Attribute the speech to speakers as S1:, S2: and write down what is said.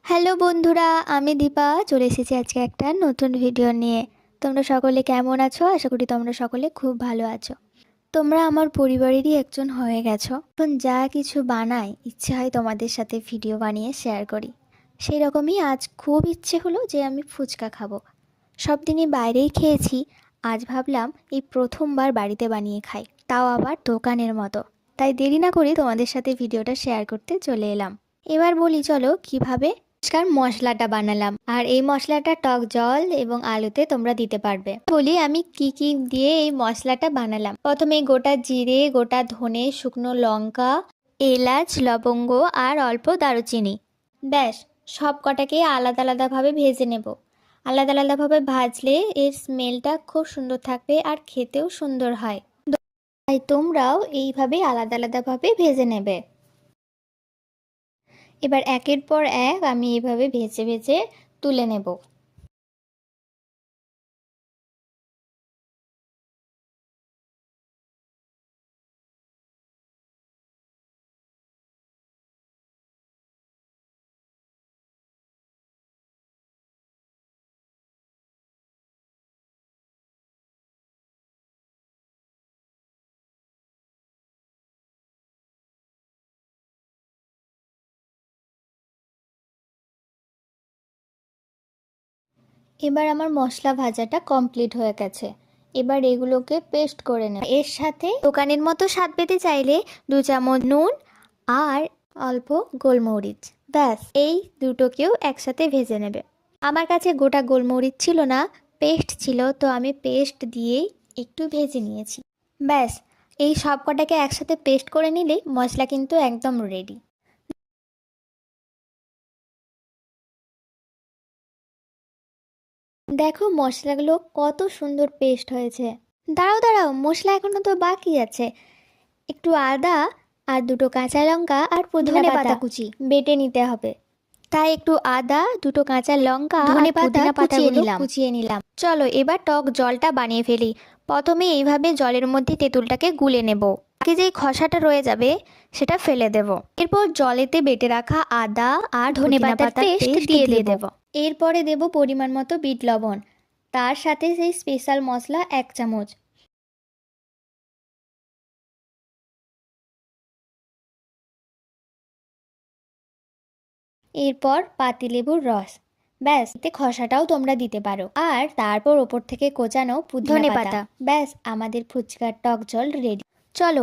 S1: Hello বন্ধুরা, আমি দীপা চলে এসেছি আজকে একটা নতুন ভিডিও নিয়ে। তোমরা সকলে কেমন আছো? আশা করি তোমরা সকলে খুব ভালো আছো। তোমরা আমার পরিবারেরই একজন হয়ে গেছো। এখন যা কিছু বানাই ইচ্ছে হয় তোমাদের সাথে ভিডিও বানিয়ে শেয়ার করি। সেই রকমই আজ খুব ইচ্ছে হলো যে আমি ফুচকা খাবো। সব দিনই বাইরেই খেয়েছি, আজ ভাবলাম এই প্রথমবার বাড়িতে বানিয়ে খাই, তাও আবার দোকানের মতো। তাই দেরি না করে তোমাদের সাথে ভিডিওটা শেয়ার করতে চলে এলাম। এবার বলি চলো কিভাবে ফুচকার মশলাটা বানালাম। আর এই মশলাটা টক জল এবং আলুতে তোমরা দিতে পারবে। বলি আমি কি কি দিয়ে এই মশলাটা বানালাম। প্রথমে গোটা জিরে, গোটা ধনে, শুকনো লঙ্কা, এলাচ, লবঙ্গ আর অল্প দারুচিনি, ব্যাস সব কটাকে আলাদা আলাদাভাবে ভেজে নেব। আলাদা আলাদাভাবে ভাজলে এর স্মেলটা খুব সুন্দর থাকবে আর খেতেও সুন্দর হয়। তাই তোমরাও এইভাবে আলাদা আলাদাভাবে ভেজে নেবে। এবার একের পর এক আমি এইভাবে ভেজে ভেজে তুলে নেব। এবার আমার মশলা ভাজাটা কমপ্লিট হয়ে গেছে। এবার এগুলোকে পেস্ট করে নেব। এর সাথে দোকানের মতো স্বাদ পেতে চাইলে 2 চামচ নুন আর অল্প গোলমরিচ, ব্যাস এই দুটোকেও একসাথে ভেজে নেবে। আমার কাছে গোটা গোলমরিচ ছিল না, পেস্ট ছিল, তো আমি পেস্ট দিয়েই একটু ভেজে নিয়েছি। ব্যাস এই সব কটাকে একসাথে পেস্ট করে নিলেই মশলা কিন্তু একদম রেডি। দেখো মশলাগুলো কত সুন্দর পেস্ট হয়েছে। দাঁড়াও দাঁড়াও, মশলা এখনো তো বাকি আছে। একটু আদা আর 2 কাঁচা লঙ্কা আর পুদিনা পাতা কুচি বেটে নিতে হবে। তাই একটু আদা, 2 কাঁচা লঙ্কা, ধনেপাতা কুচিয়ে নিলাম। চলো এবার টক জলটা বানিয়ে ফেলি। প্রথমে এইভাবে জলের মধ্যে তেঁতুলটাকে গুলে নেব। বাকি যে খসাটা রয়ে যাবে সেটা ফেলে দেব। এরপর জলেতে বেটে রাখা আদা আর ধনেপাতার পেস্ট দিয়ে দেব। এরপরে দেব পরিমাণ মতো বিট লবণ, তার সাথে সেই স্পেশাল মশলা 1 চামচ। এরপর পাতিলেবুর রস, ব্যাস এতে খসাটাও তোমরা দিতে পারো। আর তারপর ওপর থেকে কোচানো পুদিনা পাতা। ব্যাস আমাদের ফুচকার টক জল রেডি। চলো